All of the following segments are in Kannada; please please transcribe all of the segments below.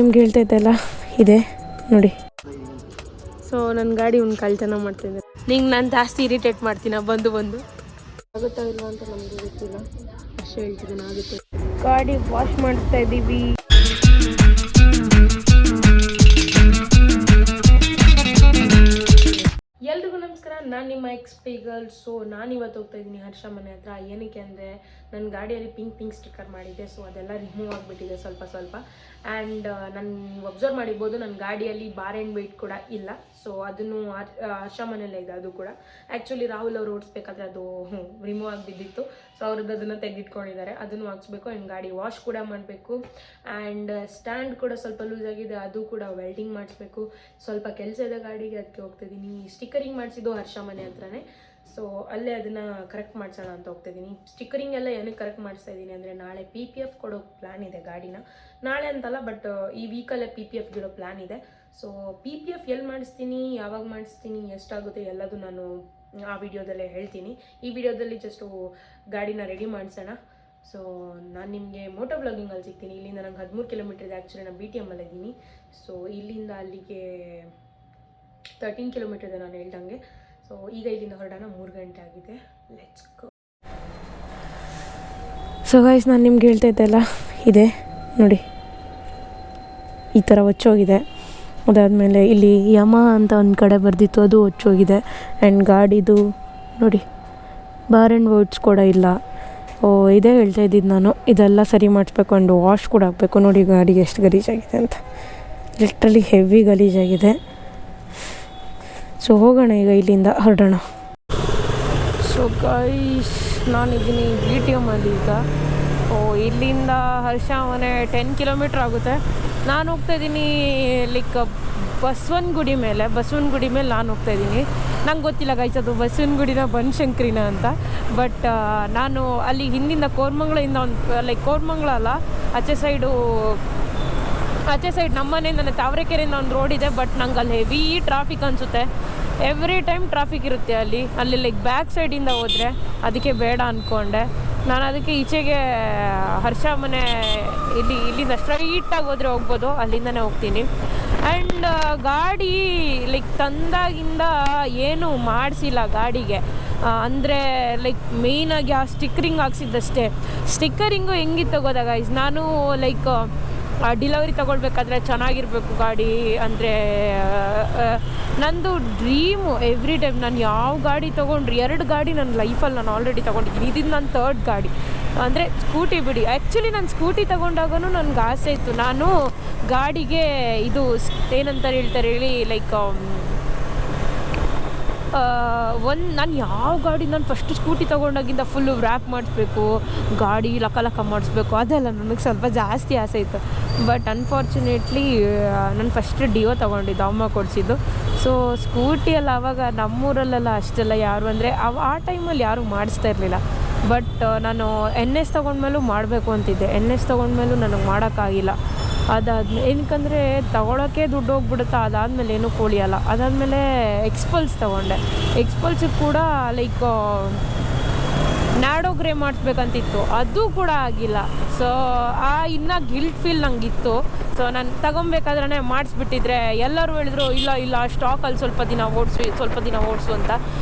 ನಿಮ್ಗೆ ಹೇಳ್ತಾ ಇದ್ದಲ್ಲ ಇದೆ ನೋಡಿ. ಸೊ ನನ್ನ ಗಾಡಿ ಒಂದು ಕಳ್ತನ ಮಾಡ್ತಿದ್ದೆ. ನಿಂಗೆ ನಾನು ಜಾಸ್ತಿ ಇರಿಟೇಟ್ ಮಾಡ್ತೀನಿ ಬಂದು ಆಗುತ್ತಾ ಇಲ್ಲ ಅಂತ ನಮಗೆ ಗೊತ್ತಿಲ್ಲ, ಅಷ್ಟೇ ಹೇಳ್ತಿದ್ದೀನಿ ಆಗುತ್ತೆ. ಗಾಡಿ ವಾಶ್ ಮಾಡ್ತಾ ಇದ್ದೀವಿ. ಎಲ್ರಿಗೂ ನಮಸ್ಕಾರ, ನಾನು ನಿಮ್ಮ ಎಕ್ಸ್ಪೀಗಲ್. ಸೊ ನಾನು ಇವತ್ತು ಹೋಗ್ತಾ ಇದ್ದೀನಿ ಹರ್ಷ ಮನೆ ಹತ್ರ. ಏನಕ್ಕೆ ಅಂದರೆ ನನ್ನ ಗಾಡಿಯಲ್ಲಿ ಪಿಂಕ್ ಸ್ಟಿಕ್ಕರ್ ಮಾಡಿದ್ದೆ, ಸೊ ಅದೆಲ್ಲ ರಿಮೂವ್ ಆಗಿಬಿಟ್ಟಿದೆ ಸ್ವಲ್ಪ. ಆ್ಯಂಡ್ ನಾನು ಒಬ್ಸರ್ವ್ ಮಾಡಿರ್ಬೋದು ನನ್ನ ಗಾಡಿಯಲ್ಲಿ ಬಾರ್ ಆ್ಯಂಡ್ ವೆಯ್ಟ್ ಕೂಡ ಇಲ್ಲ. ಸೊ ಅದನ್ನು ಹರ್ಷ ಮನೆಯಲ್ಲೇ ಇದೆ. ಅದು ಕೂಡ ಆ್ಯಕ್ಚುಲಿ ರಾಹುಲ್ ಅವರು ಓಡಿಸ್ಬೇಕಾದ್ರೆ ಅದು ರಿಮೂವ್ ಆಗಿ ಬಿದ್ದಿತ್ತು. ಸೊ ಅವ್ರದ್ದು ಅದನ್ನು ತೆಗೆದಿಟ್ಕೊಂಡಿದ್ದಾರೆ, ಅದನ್ನು ಹಾಕ್ಸ್ಬೇಕು. ಆ್ಯಂಡ್ ಗಾಡಿ ವಾಶ್ ಕೂಡ ಮಾಡಬೇಕು. ಆ್ಯಂಡ್ ಸ್ಟ್ಯಾಂಡ್ ಕೂಡ ಸ್ವಲ್ಪ ಲೂಸ್ ಆಗಿದೆ, ಅದು ಕೂಡ ವೆಲ್ಡಿಂಗ್ ಮಾಡಿಸ್ಬೇಕು. ಸ್ವಲ್ಪ ಕೆಲಸ ಇದೆ ಗಾಡಿಗೆ, ಅದಕ್ಕೆ ಹೋಗ್ತಿದ್ದೀನಿ. ಸ್ಟಿಕ್ಕರಿಂಗ್ ಮಾಡಿಸಿದ್ದು ಹರ್ಷ ಮನೆ ಹತ್ರನೇ, ಸೊ ಅಲ್ಲೇ ಅದನ್ನು ಕರೆಕ್ಟ್ ಮಾಡಿಸೋಣ ಅಂತ ಹೋಗ್ತಾಯಿದ್ದೀನಿ. ಸ್ಟಿಕ್ಕರಿಂಗ್ ಎಲ್ಲ ಏನಕ್ಕೆ ಕರೆಕ್ಟ್ ಮಾಡಿಸ್ತಾ ಇದ್ದೀನಿ ಅಂದರೆ ನಾಳೆ PPF ಕೊಡೋಕ್ಕೆ ಪ್ಲ್ಯಾನ್ ಇದೆ ಗಾಡಿನ. ನಾಳೆ ಅಂತಲ್ಲ, ಬಟ್ ಈ ವೀಕಲ್ಲೇ PPF ಇಡೋ ಪ್ಲ್ಯಾನ್ ಇದೆ. ಸೊ PPF ಎಲ್ಲಿ ಮಾಡಿಸ್ತೀನಿ, ಯಾವಾಗ ಮಾಡಿಸ್ತೀನಿ, ಎಷ್ಟಾಗುತ್ತೆ ಎಲ್ಲದು ನಾನು ಆ ವಿಡಿಯೋದಲ್ಲೇ ಹೇಳ್ತೀನಿ. ಈ ವಿಡಿಯೋದಲ್ಲಿ ಜಸ್ಟು ಗಾಡಿನ ರೆಡಿ ಮಾಡಿಸೋಣ. ಸೊ ನಾನು ನಿಮಗೆ ಮೋಟೋ ವ್ಲಾಗಿಂಗಲ್ಲಿ ಸಿಗ್ತೀನಿ. ಇಲ್ಲಿಂದ ನಂಗೆ 13 ಕಿಲೋಮೀಟರ್ ಇದೆ. ಆ್ಯಕ್ಚುಲಿ ನಾನು BTM ಇದ್ದೀನಿ. ಸೊ ಇಲ್ಲಿಂದ ಅಲ್ಲಿಗೆ 13 ಕಿಲೋಮೀಟರ್ ಇದೆ ನಾನು ಹೇಳ್ದಂಗೆ. ಸೊ ಈಗ ಇಲ್ಲಿಂದ ಹೊರಡೋಣ, 3 ಗಂಟೆ ಆಗಿದೆ. Let's go. ಸೊ ಗೈಸ್, ನಾನು ನಿಮ್ಗೆ ಹೇಳ್ತಾ ಇದ್ದೆಲ್ಲ ಇದೆ ನೋಡಿ, ಈ ಥರ ಹೊಚ್ಚೋಗಿದೆ. ಅದಾದಮೇಲೆ ಇಲ್ಲಿ ಯಮ ಅಂತ ಒಂದು ಕಡೆ ಬರೆದಿತ್ತು, ಅದು ಹೊಚ್ಚೋಗಿದೆ. ಆ್ಯಂಡ್ ಗಾಡಿದು ನೋಡಿ ಬಾರ್ ಆ್ಯಂಡ್ ವೆಯ್ಟ್ಸ್ ಕೂಡ ಇಲ್ಲ. ಇದೇ ಹೇಳ್ತಾ ಇದ್ದಿದ್ದು ನಾನು, ಇದೆಲ್ಲ ಸರಿ ಮಾಡಿಸ್ಬೇಕು. ಆ್ಯಂಡ್ ವಾಶ್ ಕೂಡ ಆಗಬೇಕು. ನೋಡಿ ಗಾಡಿಗೆ ಎಷ್ಟು ಗಲೀಜಾಗಿದೆ ಅಂತ, ಲಿಟ್ರಲಿ ಹೆವಿ ಗಲೀಜಾಗಿದೆ. ಸೊ ಹೋಗೋಣ, ಈಗ ಇಲ್ಲಿಂದ ಹೊರಡೋಣ. ಸೊ ಗೈಸ್, ನಾನಿದ್ದೀನಿ BTM ಅಲ್ಲಿ ಈಗ. ಇಲ್ಲಿಂದ ಹರ್ಷ ಮನೆ 10 ಕಿಲೋಮೀಟ್ರ್ ಆಗುತ್ತೆ. ನಾನು ಹೋಗ್ತಾಯಿದ್ದೀನಿ ಲೈಕ್ ಬಸವನಗುಡಿ ಮೇಲೆ ನಾನು ಹೋಗ್ತಾಯಿದ್ದೀನಿ. ನಂಗೆ ಗೊತ್ತಿಲ್ಲ ಗೈಸ್ ಅದು ಬಸವನಗುಡಿನ ಬನಶಂಕರಿನ ಅಂತ. ಬಟ್ ನಾನು ಅಲ್ಲಿ ಹಿಂದಿಂದ ಕೋರಮಂಗ್ಲದಿಂದ ಕೋರಮಂಗ್ಲ ಅಲ್ಲ, ಆಚೆ ಸೈಡ್ ನಮ್ಮ ಮನೆಯಿಂದ ತಾವರೆಕೆರೆಯಿಂದ ಒಂದು ರೋಡ್ ಇದೆ. ಬಟ್ ನಂಗೆ ಅಲ್ಲಿ ಹೆವಿ ಟ್ರಾಫಿಕ್ ಅನಿಸುತ್ತೆ. ಎವ್ರಿ ಟೈಮ್ ಟ್ರಾಫಿಕ್ ಇರುತ್ತೆ ಅಲ್ಲಿ ಲೈಕ್ ಬ್ಯಾಕ್ ಸೈಡಿಂದ ಹೋದರೆ, ಅದಕ್ಕೆ ಬೇಡ ಅಂದ್ಕೊಂಡೆ ನಾನು. ಅದಕ್ಕೆ ಈಚೆಗೆ ಹರ್ಷ ಮನೆ ಇಲ್ಲಿಂದ ಸ್ಟ್ರೈಟಾಗಿ ಹೋದರೆ ಹೋಗ್ಬೋದು, ಅಲ್ಲಿಂದನೇ ಹೋಗ್ತೀನಿ. ಆ್ಯಂಡ್ ಗಾಡಿ ಲೈಕ್ ತಂದಾಗಿಂದ ಏನೂ ಮಾಡಿಸಿಲ್ಲ ಗಾಡಿಗೆ. ಅಂದರೆ ಲೈಕ್ ಮೇಯ್ನಾಗಿ ಆ ಸ್ಟಿಕ್ಕರಿಂಗ್ ಹಾಕ್ಸಿದ್ದಷ್ಟೇ. ಸ್ಟಿಕ್ಕರಿಂಗು ಹೆಂಗಿತ್ತು ಗೊತ್ತಾ ಗೈಸ್, ನಾನು ಲೈಕ್ ಡಿಲವರಿ ತೊಗೊಳ್ಬೇಕಾದ್ರೆ ಚೆನ್ನಾಗಿರಬೇಕು ಗಾಡಿ ಅಂದರೆ ನಂದು ಡ್ರೀಮು. ಎವ್ರಿ ಟೈಮ್ ನಾನು ಯಾವ ಗಾಡಿ ತೊಗೊಂಡ್ರಿ, 2 ಗಾಡಿ ನನ್ನ ಲೈಫಲ್ಲಿ ನಾನು ಆಲ್ರೆಡಿ ತೊಗೊಂಡಿದ್ದೀನಿ. ಇದು ನನ್ನ 3rd ಗಾಡಿ, ಅಂದರೆ ಸ್ಕೂಟಿ ಬಿಡಿ. ಆ್ಯಕ್ಚುಲಿ ನಾನು ಸ್ಕೂಟಿ ತೊಗೊಂಡಾಗೂ ನನಗೆ ಆಸೆ ಇತ್ತು, ನಾನು ಗಾಡಿಗೆ ಇದು ಏನಂತ ಹೇಳ್ತಾರೆ ಹೇಳಿ, ಲೈಕ್ ನಾನು ಯಾವ ಗಾಡಿ ನಾನು ಫಸ್ಟ್ ಸ್ಕೂಟಿ ತೊಗೊಂಡಾಗಿಂದ ಫುಲ್ಲು ವ್ರ್ಯಾಪ್ ಮಾಡಿಸ್ಬೇಕು, ಗಾಡಿ ಲಕ ಮಾಡಿಸ್ಬೇಕು, ಅದೆಲ್ಲ ನನಗೆ ಸ್ವಲ್ಪ ಜಾಸ್ತಿ ಆಸೆ ಇತ್ತು. ಬಟ್ ಅನ್ಫಾರ್ಚುನೇಟ್ಲಿ ನಾನು ಫಸ್ಟ್ ಡಿಯೋ ತೊಗೊಂಡಿದ್ದು, ಅಮ್ಮ ಕೊಡಿಸಿದ್ದು. ಸೊ ಸ್ಕೂಟಿಯಲ್ಲಿ ಆವಾಗ ನಮ್ಮೂರಲ್ಲೆಲ್ಲ ಅಷ್ಟೆಲ್ಲ ಯಾರು ಅಂದರೆ ಆ ಟೈಮಲ್ಲಿ ಯಾರೂ ಮಾಡಿಸ್ತಾ ಇರಲಿಲ್ಲ. ಬಟ್ ನಾನು NS ತೊಗೊಂಡ್ಮೇಲೂ ಮಾಡಬೇಕು ಅಂತಿದ್ದೆ. NS ತೊಗೊಂಡ್ಮೇಲೂ ನನಗೆ ಮಾಡೋಕ್ಕಾಗಿಲ್ಲ. ಅದಾದಮೇಲೆ ಏನಕ್ಕಂದರೆ ತೊಗೊಳೋಕ್ಕೆ ದುಡ್ಡು ಹೋಗ್ಬಿಡುತ್ತಾ, ಅದಾದಮೇಲೆ ಏನೂ ಉಳಿಯಲ್ಲ. ಅದಾದಮೇಲೆ ಎಕ್ಸ್ಪಲ್ಸ್ ತೊಗೊಂಡೆ. ಎಕ್ಸ್ಪಲ್ಸಿಗೆ ಕೂಡ ಲೈಕ್ ನ್ಯಾಡೋ ಗ್ರೇ ಮಾಡಿಸ್ಬೇಕಂತಿತ್ತು, ಅದು ಕೂಡ ಆಗಿಲ್ಲ. ಸೊ ಇನ್ನೂ ಗಿಲ್ಟ್ ಫೀಲ್ ನನಗಿತ್ತು. ಸೊ ನಾನು ತೊಗೊಬೇಕಾದ್ರೆ ಮಾಡಿಸ್ಬಿಟ್ಟಿದ್ರೆ ಎಲ್ಲರೂ ಹೇಳಿದ್ರು ಇಲ್ಲ ಸ್ಟಾಕಲ್ಲಿ ಸ್ವಲ್ಪ ದಿನ ಓಡಿಸು ಅಂತ.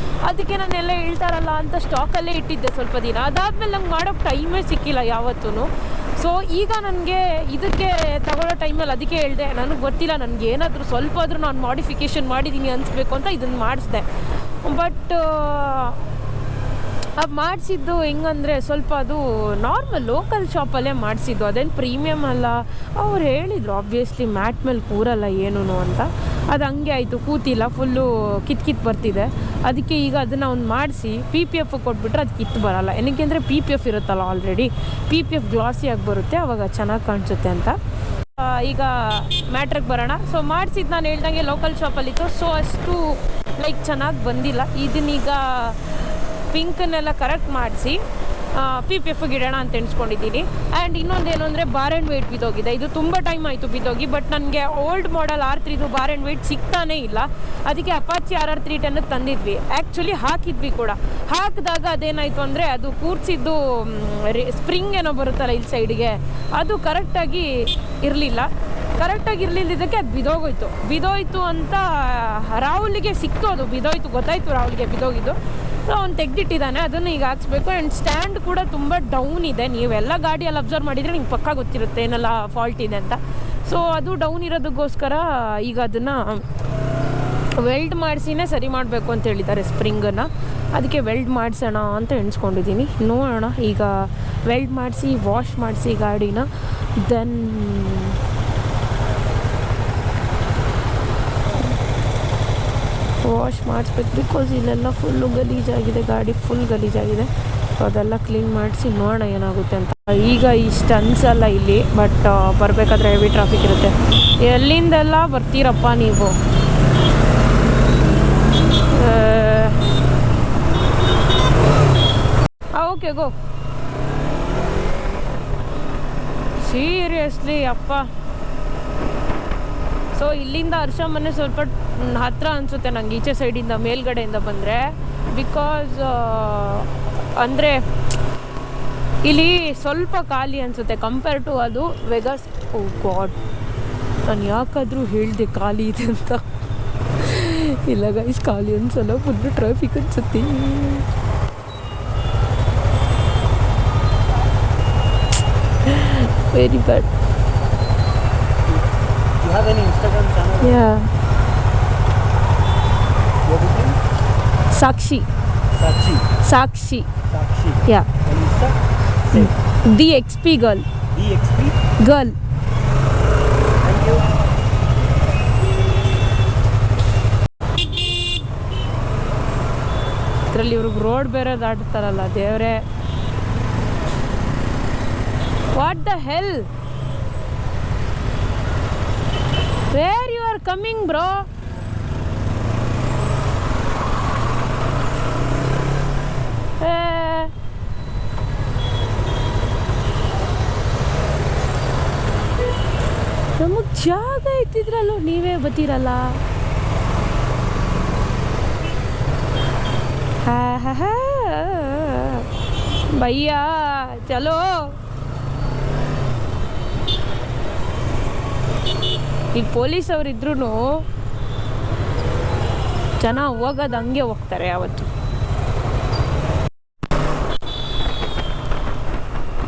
ಅದಕ್ಕೆ ನಾನೆಲ್ಲ ಹೇಳ್ತಾರಲ್ಲ ಅಂತ ಸ್ಟಾಕಲ್ಲೇ ಇಟ್ಟಿದ್ದೆ ಸ್ವಲ್ಪ ದಿನ. ಅದಾದಮೇಲೆ ನಂಗೆ ಮಾಡೋಕ್ಕೆ ಟೈಮೇ ಸಿಕ್ಕಿಲ್ಲ ಯಾವತ್ತೂ. ಸೊ ಈಗ ನನಗೆ ಇದಕ್ಕೆ ತಗೊಳ್ಳೋ ಟೈಮಲ್ಲಿ ಅದಕ್ಕೆ ಹೇಳಿದೆ, ನನಗೆ ಗೊತ್ತಿಲ್ಲ, ನನಗೆ ಏನಾದರೂ ಸ್ವಲ್ಪ ಆದರೂ ನಾನು ಮಾಡಿಫಿಕೇಷನ್ ಮಾಡಿದ್ದೀನಿ ಅನಿಸ್ಬೇಕು ಅಂತ ಇದನ್ನು ಮಾಡಿಸ್ದೆ. ಬಟ್ ಅದು ಮಾಡಿಸಿದ್ದು ಹೆಂಗಂದರೆ ಸ್ವಲ್ಪ ಅದು ನಾರ್ಮಲ್ ಲೋಕಲ್ ಶಾಪಲ್ಲೇ ಮಾಡಿಸಿದ್ದು, ಅದೇನು ಪ್ರೀಮಿಯಮ್ ಅಲ್ಲ. ಅವ್ರು ಹೇಳಿದರು ಆಬ್ವಿಯಸ್ಲಿ ಮ್ಯಾಟ್ ಮೇಲೆ ಕೂರಲ್ಲ ಏನೂ ಅಂತ. ಅದು ಹಂಗೆ ಆಯಿತು, ಕೂತಿಲ್ಲ, ಫುಲ್ಲು ಕಿತ್ತು ಬರ್ತಿದೆ. ಅದಕ್ಕೆ ಈಗ ಅದನ್ನು ಒಂದು ಮಾಡಿಸಿ PPF ಕೊಟ್ಬಿಟ್ರೆ ಅದು ಕಿತ್ತು ಬರೋಲ್ಲ. ಏನಕ್ಕೆ ಅಂದರೆ PPF ಇರುತ್ತಲ್ಲ ಆಲ್ರೆಡಿ, PPF ಗ್ಲಾಸಿಯಾಗಿ ಬರುತ್ತೆ, ಆವಾಗ ಚೆನ್ನಾಗಿ ಕಾಣಿಸುತ್ತೆ ಅಂತ. ಈಗ ಮ್ಯಾಟ್ರಿಗೆ ಬರೋಣ. ಸೊ ಮಾಡಿಸಿದ್ದು ನಾನು ಹೇಳ್ದಂಗೆ ಲೋಕಲ್ ಶಾಪಲ್ಲಿತ್ತು. ಸೊ ಅಷ್ಟು ಲೈಕ್ ಚೆನ್ನಾಗಿ ಬಂದಿಲ್ಲ. ಇದನ್ನೀಗ ಪಿಂಕನ್ನೆಲ್ಲ ಕರೆಕ್ಟ್ ಮಾಡಿಸಿ PPFಗೆ ಇಡೋಣ ಅಂತ ಎಣಿಸ್ಕೊಂಡಿದ್ದೀನಿ. ಆ್ಯಂಡ್ ಇನ್ನೊಂದೇನು ಅಂದರೆ ಬಾರ್ ಆ್ಯಂಡ್ ವೆಯ್ಟ್ ಬಿದ್ದೋಗಿದೆ. ಇದು ತುಂಬ ಟೈಮ್ ಆಯಿತು ಬಿದ್ದೋಗಿ. ಬಟ್ ನನಗೆ old model R3 bar and weight ಸಿಗ್ತಾನೇ ಇಲ್ಲ. ಅದಕ್ಕೆ ಅಪಾಚಿ RR310 ತಂದಿದ್ವಿ. ಆ್ಯಕ್ಚುಲಿ ಹಾಕಿದ್ವಿ ಕೂಡ. ಹಾಕಿದಾಗ ಅದೇನಾಯಿತು ಅಂದರೆ ಅದು ಕೂರಿಸಿದ್ದು ಸ್ಪ್ರಿಂಗ್ ಏನೋ ಬರುತ್ತಲ್ಲ ಇಲ್ಲಿ ಸೈಡ್ಗೆ, ಅದು ಕರೆಕ್ಟಾಗಿ ಇರಲಿಲ್ಲ. ಕರೆಕ್ಟಾಗಿ ಇರಲಿಲ್ಲದಕ್ಕೆ ಅದು ಬಿದೋಯ್ತು ಅಂತ ರಾಹುಲ್ಗೆ ಸಿಕ್ತು. ಅದು ಬಿದೋಯ್ತು, ಗೊತ್ತಾಯ್ತು ರಾಹುಲ್ಗೆ ಬಿದೋಗಿದ್ದು. ಸೊ ಅವ್ನು ತೆಗೆದಿಟ್ಟಿದ್ದಾನೆ, ಅದನ್ನು ಈಗ ಹಾಕ್ಸ್ಬೇಕು. ಆ್ಯಂಡ್ ಸ್ಟ್ಯಾಂಡ್ ಕೂಡ ತುಂಬ ಡೌನ್ ಇದೆ. ನೀವೆಲ್ಲ ಗಾಡಿಯಲ್ಲಿ ಅಬ್ಸರ್ವ್ ಮಾಡಿದರೆ ನಿಮ್ಗೆ ಪಕ್ಕ ಗೊತ್ತಿರುತ್ತೆ ಏನೆಲ್ಲ ಫಾಲ್ಟ್ ಇದೆ ಅಂತ. ಸೊ ಅದು ಡೌನ್ ಇರೋದಕ್ಕೋಸ್ಕರ ಈಗ ಅದನ್ನು ವೆಲ್ಡ್ ಮಾಡಿಸಿನೇ ಸರಿ ಮಾಡಬೇಕು ಅಂತ ಹೇಳಿದ್ದಾರೆ ಸ್ಪ್ರಿಂಗನ್ನು. ಅದಕ್ಕೆ ವೆಲ್ಡ್ ಮಾಡಿಸೋಣ ಅಂತ ಎಣಿಸ್ಕೊಂಡಿದ್ದೀನಿ. ನೋಡೋಣ, ಈಗ ವೆಲ್ಡ್ ಮಾಡಿಸಿ ವಾಶ್ ಮಾಡಿಸಿ ಗಾಡಿನ, ದೆನ್ ವಾಶ್ ಮಾಡಿಸ್ಬೇಕು. ಬಿಕಾಸ್ ಇಲ್ಲೆಲ್ಲ ಫುಲ್ಲು ಗಲೀಜಾಗಿದೆ, ಗಾಡಿ ಫುಲ್ ಗಲೀಜಾಗಿದೆ. ಸೊ ಅದೆಲ್ಲ ಕ್ಲೀನ್ ಮಾಡಿಸಿ ನೋಡೋಣ ಏನಾಗುತ್ತೆ ಅಂತ. ಈಗ ಇಷ್ಟು ಅನಿಸಲ್ಲ ಇಲ್ಲಿ, ಬಟ್ ಬರಬೇಕಾದ್ರೆ ಹೆವಿ ಟ್ರಾಫಿಕ್ ಇರುತ್ತೆ. ಎಲ್ಲಿಂದೆಲ್ಲ ಬರ್ತೀರಪ್ಪ ನೀವು? Okay go. ಸೀರಿಯಸ್ಲಿ ಅಪ್ಪ. ಸೊ ಇಲ್ಲಿಂದ ಹರ್ಷ ಮನೆ ಸ್ವಲ್ಪ ಹತ್ತಿರ ಅನಿಸುತ್ತೆ ನಂಗೆ, ಈಚೆ ಸೈಡಿಂದ ಮೇಲ್ಗಡೆಯಿಂದ ಬಂದರೆ. ಬಿಕಾಸ್ ಅಂದರೆ ಇಲ್ಲಿ ಸ್ವಲ್ಪ ಖಾಲಿ ಅನಿಸುತ್ತೆ ಕಂಪೇರ್ ಟು ಅದು ವೆಗಾಸ್. ಓ ಗಾಡ್, ನಾನು ಯಾಕಾದರೂ ಹೇಳಿದೆ ಖಾಲಿ ಇದೆ ಅಂತ. ಇಲ್ಲ ಗೈಸ್, ಖಾಲಿ ಅನ್ಸಲ್ಲ, ಫುಲ್ಲು ಟ್ರಾಫಿಕ್ ಅನ್ಸುತ್ತೆ. Very bad. You have any Instagram channel? Yeah. What is it? Sakshi. Sakshi. Sakshi. Sakshi. Yeah. And Insta? Same. The XP girl. EXP? Girl. Thank you. ಇದರಲ್ಲಿ ಇವ್ರಿಗೆ ರೋಡ್ ಬೇರೆ ದಾಟ್ತಾರಲ್ಲ ದೇವರೇ. What the hell? Where you are coming bro? ನಮಗೆ ಜಾಗ ಇತ್ತಿದ್ರಲ್ಲೋ, ನೀವೇ ಬತ್ತೀರಲ್ಲ. ಭಯ್ಯ ಚಲೋ. ಈಗ ಪೊಲೀಸ್ ಅವರಿದ್ರೂ ಜನ ಹೋಗೋದು ಹಂಗೆ ಹೋಗ್ತಾರೆ ಯಾವತ್ತು.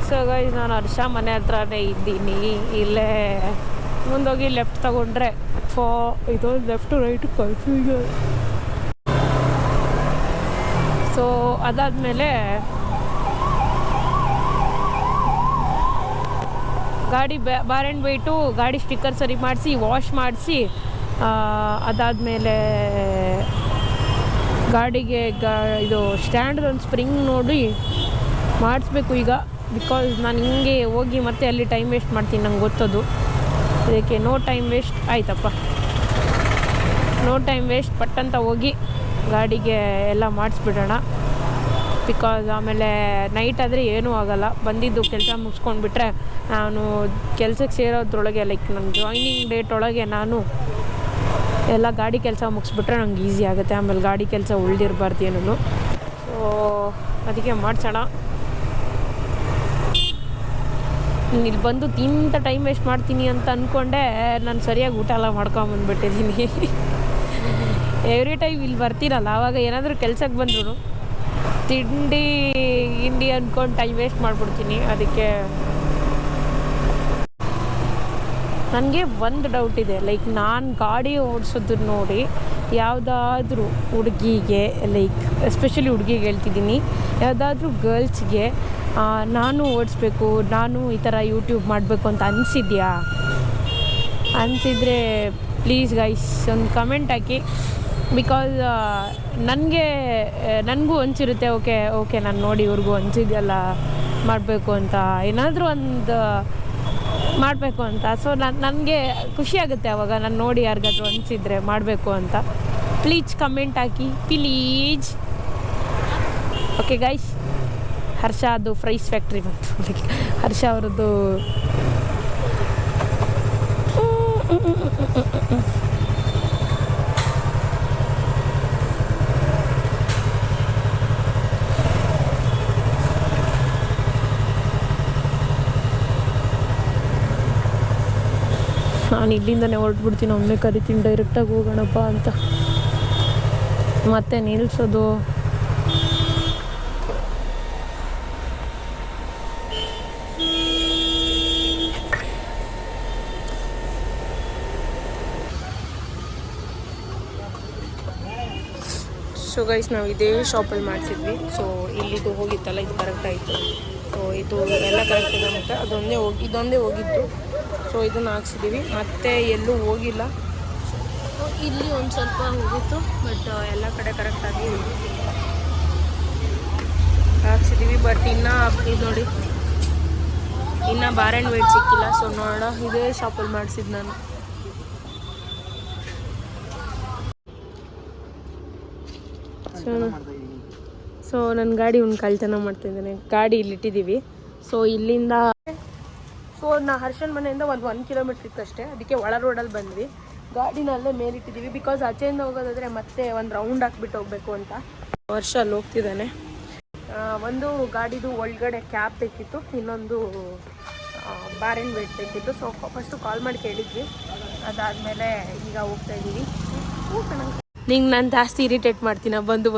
ಸೊ ಗೈಸ್, ನಾನು ಹರ್ಷ ಮನೆ ಹತ್ರನೇ ಇದ್ದೀನಿ. ಇಲ್ಲೇ ಮುಂದೋಗಿ ಲೆಫ್ಟ್ ತಗೊಂಡ್ರೆ ಇದೊಂದು ಲೆಫ್ಟು ರೈಟು ಕನ್ಫ್ಯೂಷನ್. ಸೊ ಅದಾದಮೇಲೆ ಗಾಡಿ ಬಾರ್ ಆ್ಯಂಡ್ ವೆಯ್ಟು ಗಾಡಿ ಸ್ಟಿಕ್ಕರ್ ಸರಿ ಮಾಡಿಸಿ ವಾಶ್ ಮಾಡಿಸಿ, ಅದಾದಮೇಲೆ ಗಾಡಿಗೆ ಇದು ಸ್ಟ್ಯಾಂಡ್ದೊಂದು ಸ್ಪ್ರಿಂಗ್ ನೋಡಿ ಮಾಡಿಸ್ಬೇಕು ಈಗ. ಬಿಕಾಸ್ ನಾನು ಹಿಂಗೆ ಹೋಗಿ ಮತ್ತೆ ಅಲ್ಲಿ ಟೈಮ್ ವೇಸ್ಟ್ ಮಾಡ್ತೀನಿ, ನಂಗೆ ಗೊತ್ತದು. ಇದಕ್ಕೆ ನೋ ಟೈಮ್ ವೇಸ್ಟ್. ಆಯ್ತಪ್ಪ, ನೋ ಟೈಮ್ ವೇಸ್ಟ್, ಪಟ್ಟಂತ ಹೋಗಿ ಗಾಡಿಗೆ ಎಲ್ಲ ಮಾಡಿಸ್ಬಿಡೋಣ. ಬಿಕಾಸ್ ಆಮೇಲೆ ನೈಟ್ ಆದರೆ ಏನೂ ಆಗೋಲ್ಲ. ಬಂದಿದ್ದು ಕೆಲಸ ಮುಗಿಸ್ಕೊಂಡ್ಬಿಟ್ರೆ ನಾನು ಕೆಲಸಕ್ಕೆ ಸೇರೋದ್ರೊಳಗೆ, ಲೈಕ್ ನನ್ನ ಜಾಯ್ನಿಂಗ್ ಡೇಟ್ ಒಳಗೆ ನಾನು ಎಲ್ಲ ಗಾಡಿ ಕೆಲಸ ಮುಗಿಸ್ಬಿಟ್ರೆ ನಂಗೆ ಈಸಿ ಆಗುತ್ತೆ. ಆಮೇಲೆ ಗಾಡಿ ಕೆಲಸ ಉಳಿದಿರಬಾರ್ದು ಏನೂ. ಸೊ ಅದಕ್ಕೆ ಮಾಡ್ಸೋಣ. ಇಲ್ಲಿ ಬಂದು ತಿಂತ ಟೈಮ್ ವೇಸ್ಟ್ ಮಾಡ್ತೀನಿ ಅಂತ ಅಂದ್ಕೊಂಡೆ, ನಾನು ಸರಿಯಾಗಿ ಊಟ ಎಲ್ಲ ಮಾಡ್ಕೊಂಬಂದ್ಬಿಟ್ಟಿದ್ದೀನಿ. ಎವ್ರಿ ಟೈಮ್ ಇಲ್ಲಿ ಬರ್ತೀನಲ್ಲ, ಆವಾಗ ಏನಾದರೂ ಕೆಲ್ಸಕ್ಕೆ ಬಂದ್ರು ತಿಂಡಿ ಗಿಂಡಿ ಅಂದ್ಕೊಂಡು ಟೈಮ್ ವೇಸ್ಟ್ ಮಾಡಿಬಿಡ್ತೀನಿ. ಅದಕ್ಕೆ ನನಗೆ ಒಂದು ಡೌಟ್ ಇದೆ, ಲೈಕ್ ನಾನು ಗಾಡಿ ಓಡಿಸೋದನ್ನ ನೋಡಿ ಯಾವುದಾದ್ರೂ ಹುಡುಗಿಗೆ, ಲೈಕ್ ಎಸ್ಪೆಷಲಿ ಹುಡುಗಿಗೆ ಹೇಳ್ತಿದ್ದೀನಿ, ಯಾವುದಾದ್ರೂ ಗರ್ಲ್ಸ್ಗೆ ನಾನು ಓಡಿಸ್ಬೇಕು, ನಾನು ಈ ಥರ ಯೂಟ್ಯೂಬ್ ಮಾಡಬೇಕು ಅಂತ ಅನಿಸಿದ್ಯಾ? ಅನಿಸಿದರೆ ಪ್ಲೀಸ್ ಗೈಸ್ ಒಂದು ಕಮೆಂಟ್ ಹಾಕಿ. ಬಿಕಾಸ್ ನನಗೂ ಅನಿಸಿರುತ್ತೆ, ಓಕೆ ನಾನು ನೋಡಿ ಇವ್ರಿಗೂ ಅನಿಸಿದ್ಯಲ್ಲ ಮಾಡಬೇಕು ಅಂತ, ಏನಾದರೂ ಒಂದು ಮಾಡಬೇಕು ಅಂತ. ಸೊ ನನಗೆ ಖುಷಿಯಾಗುತ್ತೆ ಅವಾಗ ನಾನು ನೋಡಿ ಯಾರಿಗಾದ್ರೂ ಅನಿಸಿದರೆ ಮಾಡಬೇಕು ಅಂತ. ಪ್ಲೀಸ್ ಕಮೆಂಟ್ ಹಾಕಿ ಪ್ಲೀಸ್. ಓಕೆ ಗೈಸ್, ಹರ್ಷ ಅದು ಫ್ರೈಸ್ ಫ್ಯಾಕ್ಟ್ರಿ ಬಂತು. ಹರ್ಷ ಅವರದ್ದು ನಾನು ಇಲ್ಲಿಂದನೇ ಹೊರಟ್ಬಿಡ್ತೀನಿ, ಒಮ್ಮೆ ಕರಿತೀನಿ ಡೈರೆಕ್ಟಾಗಿ ಹೋಗೋಣಪ್ಪ ಅಂತ. ಮತ್ತೆ ನಿಲ್ಲಿಸೋದು ಸೊ ಗೈಸ್ ನಾವು ಇದೇ ಶಾಪಲ್ಲಿ ಮಾಡಿಸಿದ್ವಿ. ಸೊ ಇಲ್ಲಿದು ಹೋಗಿತ್ತಲ್ಲ, ಇದು ಕರೆಕ್ಟ್ ಆಯಿತು. ಸೊ ಇದು ಎಲ್ಲ ಕರೆಕ್ಟ್ ಇದೆ, ಮತ್ತು ಇದೊಂದೇ ಹೋಗಿತ್ತು. ಸೊ ಇದನ್ನು ಹಾಕ್ಸಿದ್ದೀವಿ, ಮತ್ತೆ ಎಲ್ಲೂ ಹೋಗಿಲ್ಲ. ಇಲ್ಲಿ ಒಂದು ಸ್ವಲ್ಪ ಹೋಗಿತ್ತು, ಬಟ್ ಎಲ್ಲ ಕಡೆ ಕರೆಕ್ಟಾಗಿ ಹಾಕ್ಸಿದ್ದೀವಿ. ಬಟ್ ಇನ್ನೂ ಇದು ನೋಡಿ, ಇನ್ನೂ ಬಾರ್ ಆ್ಯಂಡ್ ವೇಟ್ ಸಿಕ್ಕಿಲ್ಲ. ಸೊ ನೋಡೋಣ, ಇದೇ ಶಾಪಲ್ಲಿ ಮಾಡಿಸಿದ್ದು ನಾನು. ಸೊ ನನ್ನ ಗಾಡಿ ಒಂದು ಕಳ್ತನ ಮಾಡ್ತಾಯಿದ್ದಾನೆ. ಗಾಡಿ ಇಲ್ಲಿಟ್ಟಿದ್ದೀವಿ. ಸೊ ಇಲ್ಲಿಂದ ಹರ್ಷನ್ ಮನೆಯಿಂದ ಒಂದು 1 ಕಿಲೋಮೀಟ್ರ್ ಇತ್ತಷ್ಟೇ, ಅದಕ್ಕೆ ಒಳ ರೋಡಲ್ಲಿ ಬಂದ್ವಿ. ಗಾಡಿನಲ್ಲೇ ಮೇಲಿಟ್ಟಿದ್ದೀವಿ, ಬಿಕಾಸ್ ಆಚೆಯಿಂದ ಹೋಗೋದಾದರೆ ಮತ್ತೆ ಒಂದು ರೌಂಡ್ ಹಾಕ್ಬಿಟ್ಟು ಹೋಗಬೇಕು ಅಂತ. ವರ್ಷ ಅಲ್ಲಿ ಹೋಗ್ತಿದ್ದಾನೆ. ಒಂದು ಗಾಡಿದು ಒಳಗಡೆ ಕ್ಯಾಬ್ ಬೇಕಿತ್ತು, ಇನ್ನೊಂದು ಬಾರ್ ಆ್ಯಂಡ್ ವೇಟ್ ಬೇಕಿತ್ತು. ಸೊ ಫಸ್ಟು ಕಾಲ್ ಮಾಡಿ ಕೇಳಿದ್ವಿ, ಅದಾದಮೇಲೆ ಈಗ ಹೋಗ್ತಾ ಇದ್ದೀವಿ. ನಿಂಗೆ ನಾನು ಜಾಸ್ತಿ ಇರಿಟೇಟ್ ಮಾಡ್ತೀನ ಬಂದು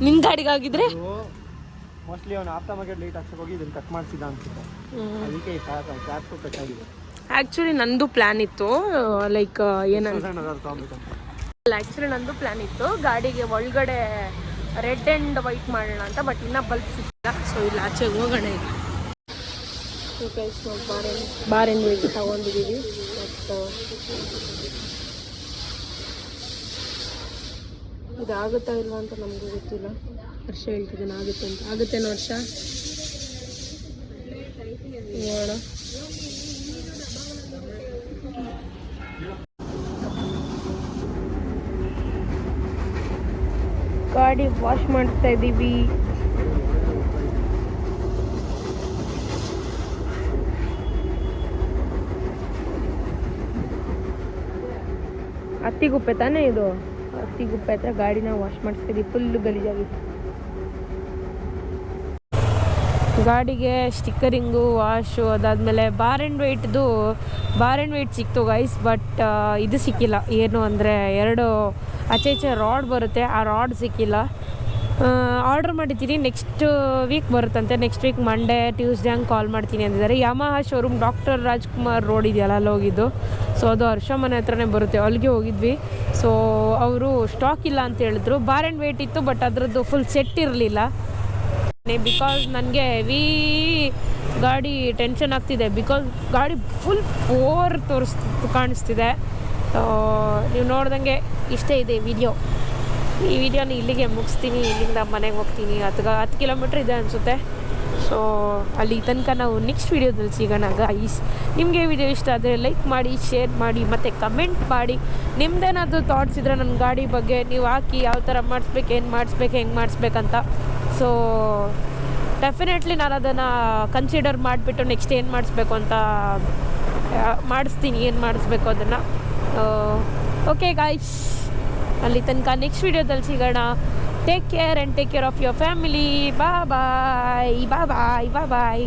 ನಿನ್ನ ಗಾಡಿಗಾಗಿದ್ರೆ ಮೋಸ್ಟ್ಲಿ ಅವನು ಆಫ್ಟರ್ ಮಾರ್ಕೆಟ್ ಲೈಟ್ ಹಾಕ್ಸಕ್ಕೆ ಹೋಗಿ ಇದನ್ನು ಕಟ್ ಮಾಡಿಸಿದ ಅನ್ಸುತ್ತೆ, ಅದಕ್ಕೆ ಕ್ಯಾಪ್ ಕಟ್ ಆಗಿದೆ. ಆ್ಯಕ್ಚುಲಿ ನಂದು ಪ್ಲ್ಯಾನ್ ಇತ್ತು, ಲೈಕ್ ಏನಂತ ಆ್ಯಕ್ಚುಲಿ ನಂದು ಪ್ಲ್ಯಾನ್ ಇತ್ತು ಗಾಡಿಗೆ ಒಳಗಡೆ ರೆಡ್ ಆ್ಯಂಡ್ ವೈಟ್ ಮಾಡೋಣ ಅಂತ, ಬಟ್ ಇನ್ನೂ ಬಲ್ಬ್ ಸಿಕ್ಕಿಲ್ಲ. ಸೊ ಇಲ್ಲಿ ಆಚೆಗೆ ಹೋಗೋಣ. ಈಗ ಬಾರ್ ಆ್ಯಂಡ್ ವೇಟ್ ತಗೊಂಡಿದ್ದೀವಿ. ಮತ್ತು ಇದಾಗುತ್ತಾ ಇಲ್ವಾ ಅಂತ ನಮಗೂ ಗೊತ್ತಿಲ್ಲ. ವರ್ಷ ಹೇಳ್ತಿದ್ದೇನೆ ಆಗುತ್ತೆ ಅಂತ. ಆಗುತ್ತೇನೋ ವರ್ಷ ನೋಡೋಣ. ಗಾಡಿ ವಾಶ್ ಮಾಡ್ತಾ ಇದ್ದೀವಿ. ಹತ್ತಿಗುಪ್ಪೆ ತಾನೇ ಇದು, ಹತ್ತಿಗುಪ್ಪೆ ಹತ್ರ ಗಾಡಿನ ವಾಶ್ ಮಾಡಿಸ್ತಿದ್ದೀವಿ. ಫುಲ್ಲು ಗಲೀಜಾಗಿತ್ತು. ಗಾಡಿಗೆ ಸ್ಟಿಕ್ಕರಿಂಗು ವಾಶು, ಅದಾದಮೇಲೆ ಬಾರ್ ಆ್ಯಂಡ್ ವೇಟ್ ಸಿಕ್ತು ಗೈಸ್. ಬಟ್ ಇದು ಸಿಕ್ಕಿಲ್ಲ. ಏನು ಅಂದರೆ 2 ಆಚೆ ರಾಡ್ ಬರುತ್ತೆ, ಆ ರಾಡ್ ಸಿಕ್ಕಿಲ್ಲ. ಆರ್ಡ್ರ್ ಮಾಡಿದ್ದೀನಿ, ನೆಕ್ಸ್ಟ್ ವೀಕ್ ಬರುತ್ತಂತೆ. ನೆಕ್ಸ್ಟ್ ವೀಕ್ ಮಂಡೇ ಟ್ಯೂಸ್ಡೇ ಹಂಗೆ ಕಾಲ್ ಮಾಡ್ತೀನಿ ಅಂದಿದ್ದಾರೆ. Yamaha showroom doctor Rajkumar road ಇದೆಯಲ್ಲ, ಅಲ್ಲಿ ಹೋಗಿದ್ದು. ಸೊ ಅದು ಹರ್ಷ ಮನೆ ಹತ್ರನೇ ಬರುತ್ತೆ, ಅಲ್ಲಿಗೆ ಹೋಗಿದ್ವಿ. ಸೊ ಅವರು ಸ್ಟಾಕ್ ಇಲ್ಲ ಅಂತ ಹೇಳಿದ್ರು. ಬಾರ್ ಆ್ಯಂಡ್ ವೇಟ್ ಇತ್ತು, ಬಟ್ ಅದರದ್ದು ಫುಲ್ ಸೆಟ್ ಇರಲಿಲ್ಲ. ಬಿಕಾಸ್ ನನಗೆ ಹೆವಿ ಗಾಡಿ ಟೆನ್ಷನ್ ಆಗ್ತಿದೆ, ಬಿಕಾಸ್ ಗಾಡಿ ಫುಲ್ ಓವರ್ ಕಾಣಿಸ್ತಿದೆ. ನೀವು ನೋಡ್ದಂಗೆ ಇಷ್ಟೇ ಇದೆ ವಿಡಿಯೋ. ಈ ವಿಡಿಯೋನ ಇಲ್ಲಿಗೆ ಮುಗಿಸ್ತೀನಿ. ಇಲ್ಲಿಂದ ಮನೆಗೆ ಹೋಗ್ತೀನಿ. 10 ಕಿಲೋಮೀಟ್ರ್ ಇದೆ ಅನಿಸುತ್ತೆ. ಸೊ ಅಲ್ಲಿ ತನಕ ನಾವು ನೆಕ್ಸ್ಟ್ ವೀಡಿಯೋದಲ್ಲಿ ಸಿಗೋಣ ಗೈಸ್. ನಿಮಗೆ ವಿಡಿಯೋ ಇಷ್ಟ ಆದರೆ ಲೈಕ್ ಮಾಡಿ, ಶೇರ್ ಮಾಡಿ, ಮತ್ತು ಕಮೆಂಟ್ ಮಾಡಿ. ನಿಮ್ಮದೇನಾದರೂ ಥಾಟ್ಸ್ ಇದ್ದರೆ ನನ್ನ ಗಾಡಿ ಬಗ್ಗೆ ನೀವು ಹಾಕಿ, ಯಾವ ಥರ ಮಾಡಿಸ್ಬೇಕು, ಏನು ಮಾಡಿಸ್ಬೇಕು, ಹೆಂಗೆ ಮಾಡಿಸ್ಬೇಕಂತ. ಸೊ ಡೆಫಿನೆಟ್ಲಿ ನಾನು ಅದನ್ನು ಕನ್ಸಿಡರ್ ಮಾಡಿಬಿಟ್ಟು ನೆಕ್ಸ್ಟ್ ಏನು ಮಾಡಿಸ್ಬೇಕು ಅಂತ ಮಾಡಿಸ್ತೀನಿ, ಏನು ಮಾಡಿಸ್ಬೇಕು ಅದನ್ನು. ಓಕೆ ಗಾಯ್ಸ್, ಅಲ್ಲಿ ತನಕ ನೆಕ್ಸ್ಟ್ ವೀಡಿಯೋದಲ್ಲಿ ಸಿಗೋಣ. Take care and take care of your family. Bye bye.